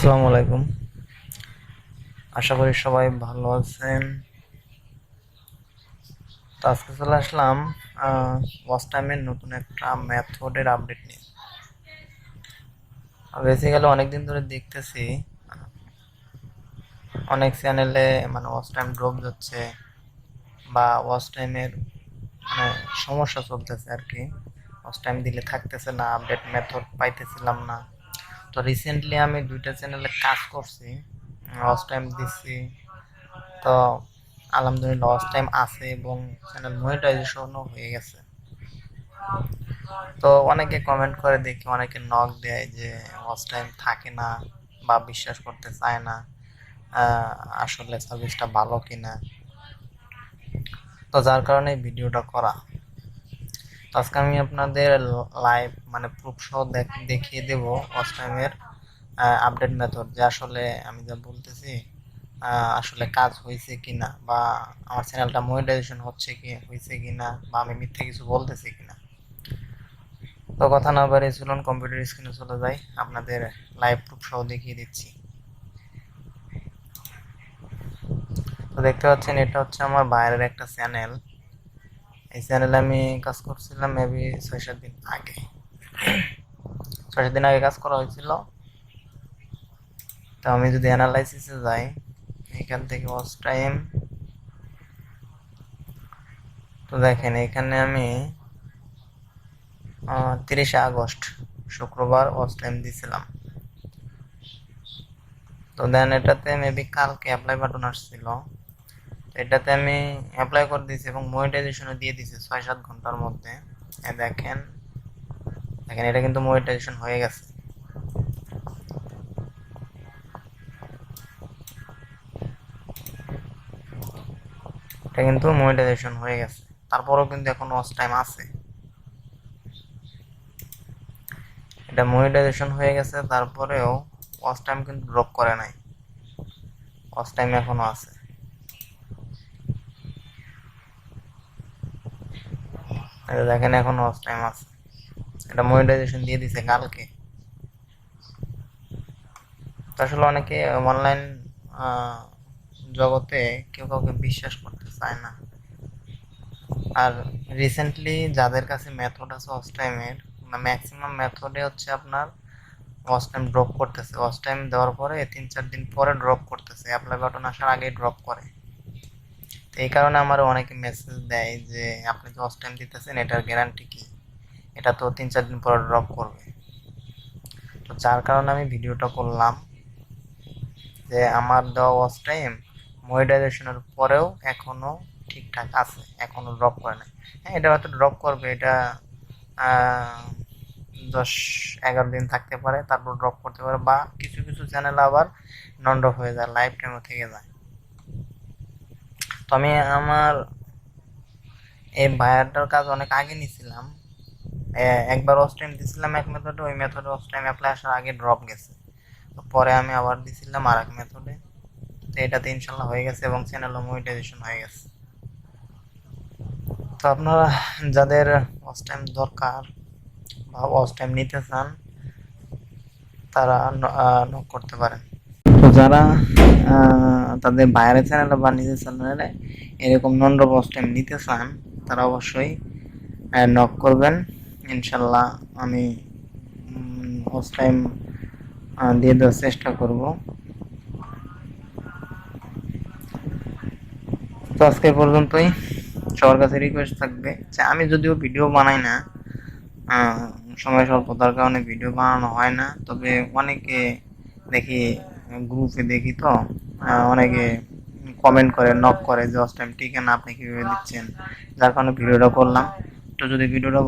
আসসালামু আলাইকুম। আশা করি সবাই ভালো আছেন। তো আজকে চলে আসলাম ওয়াচ টাইমের নতুন একটা মেথডের আপডেট নিয়ে। বেসিক্যালি অনেকদিন ধরে দেখতেছি অনেক চ্যানেলে মানে ওয়াচ টাইম ড্রপ যাচ্ছে বা ওয়াচ টাইমের মানে সমস্যা চলতেছে আর কি। ওয়াচ টাইম দিলে থাকতেছে না, আপডেট মেথড পাইতেছিলাম না। তো রিসেন্টলি আমি দুইটা চ্যানেলে কাজ করছি, ওয়াচ টাইম দিচ্ছি। তো আলহামদুলিল্লাহ ওয়াচ টাইম আছে এবং চ্যানেল মনিটাইজেশনও হয়ে গেছে। তো অনেকে কমেন্ট করে দেখি, অনেকে নক দেয় যে ওয়াচ টাইম থাকে না বা বিশ্বাস করতে চায় না আসলে সার্ভিসটা ভালো কিনা। তো যার কারণে ভিডিওটা করা। তো আজকে আমি আপনাদের লাইভ মানে প্রুফ সহ দেখিয়ে দেব ওয়াচ টাইমের আপডেট মেথড, যে আসলে আমি যা বলতেছি আসলে কাজ হয়েছে কিনা বা আমার চ্যানেলটা মনিটাইজেশন হয়েছে কিনা বা আমি মিথ্যে কিছু বলতেছি কিনা। তো কথা না বাড়িয়ে চলুন কম্পিউটার স্ক্রিনে চলে যাই, আপনাদের লাইভ প্রুফ সহ দেখিয়ে দিচ্ছি। তো দেখতে পাচ্ছেন এটা হচ্ছে আমার বাইরের একটা চ্যানেল। এই চ্যানেলে আমি কাজ করছিলাম মেবি 6-7 দিন আগে, 6-7 দিন আগে কাজ করা হয়েছিল। তো আমি যদি অ্যানালাইসিসে যাই, এখান থেকে ওয়াচ টাইম, তো দেখেন এখানে আমি 30 আগস্ট শুক্রবার ওয়াচ টাইম দিয়েছিলাম। তো দেন এটাতে মেবি কালকে অ্যাপ্লাই বাটন আসছিল, এটাতে আমি অ্যাপ্লাই করে দিয়েছি এবং মনিটাইজেশনও দিয়ে দিয়েছি 6-7 ঘন্টার মধ্যে। দেখেন দেখেন এটা কিন্তু মনিটাইজেশন হয়ে গেছে। এটা কিন্তু মনিটাইজেশন হয়ে গেছে, তারপরেও কিন্তু এখন ওয়াচ টাইম আছে। এটা মনিটাইজেশন হয়ে গেছে, তারপরেও ওয়াচ টাইম কিন্তু ড্রপ করে নাই, ওয়াচ টাইম এখনো আছে। দেখেন এখন ওয়াচ টাইম আছে, এটা মনিটাইজেশন দিয়ে দিছে কালকে। তো আসলে অনেকে অনলাইন জগতে কেউ কাউকে বিশ্বাস করতে চায় না। আর রিসেন্টলি যাদের কাছে মেথড আছে ওয়াচ টাইমের, ম্যাক্সিমাম মেথডে হচ্ছে আপনার ওয়াচ টাইম ড্রপ করতেছে, ওয়াচ টাইম দেওয়ার পরে 3-4 দিন পরে ড্রপ করতেছে, অ্যাপ্লাই বাটন আসার আগেই ড্রপ করে। তো এই কারণে আমার অনেকে মেসেজ দেয় যে আপনি যে ওয়াচ টাইম দিতেছেন এটার গ্যারান্টি কি, এটা তো 3-4 দিন পরে ড্রপ করবে। তো যার কারণে আমি ভিডিওটা করলাম যে আমার দেওয়া ওয়াচ টাইম মনিটাইজেশনের পরেও এখনো ঠিকঠাক আছে, এখনো ড্রপ করে নাই। হ্যাঁ, এটা হয়তো ড্রপ করবে, এটা 10-11 দিন থাকতে পারে, তারপর ড্রপ করতে পারে, বা কিছু কিছু চ্যানেল আবার নন ড্রপ হয়ে যায়, লাইফ টাইমও থেকে যায়। তো আমি আমার এই বায়ারটার কাজ অনেক আগে নিয়েছিলাম, একবার ওয়াচ টাইম দিয়েছিলাম এক মেথডে, ওই মেথডে ওয়াচ টাইম অ্যাপ্লাই আসার আগে ড্রপ গেছে। তো পরে আমি আবার দিয়েছিলাম আর এক মেথডে, তো এটাতে ইনশাল্লাহ হয়ে গেছে এবং চ্যানেলও মনিটাইজেশন হয়ে গেছে। তো আপনারা যাদের ওয়াচ টাইম দরকার বা ওয়াচ টাইম নিতে চান তারা নক করতে পারেন। তো যারা তাদের বাইরের চ্যানেলে বা নিজের চ্যানেলে এরকম নন ড্রপ ওয়াচ টাইম নিতে চান তারা অবশ্যই নক করবেন। ইনশাল্লাহ আমি ওয়াচ টাইম দিয়ে দেওয়ার চেষ্টা করব। তো আজকে পর্যন্তই। সবার কাছে রিকোয়েস্ট থাকবে যে আমি যদিও ভিডিও বানাই না, সময় স্বল্পতার কারণে ভিডিও বানানো হয় না, তবে অনেকে দেখি গ্রুপে দেখি, তো অনেকে কমেন্ট করে নক করে যে ওয়াচ টাইম ঠিক না, আপনি কীভাবে দিচ্ছেন, যার কারণে ভিডিওটা করলাম। তো যদি ভিডিওটা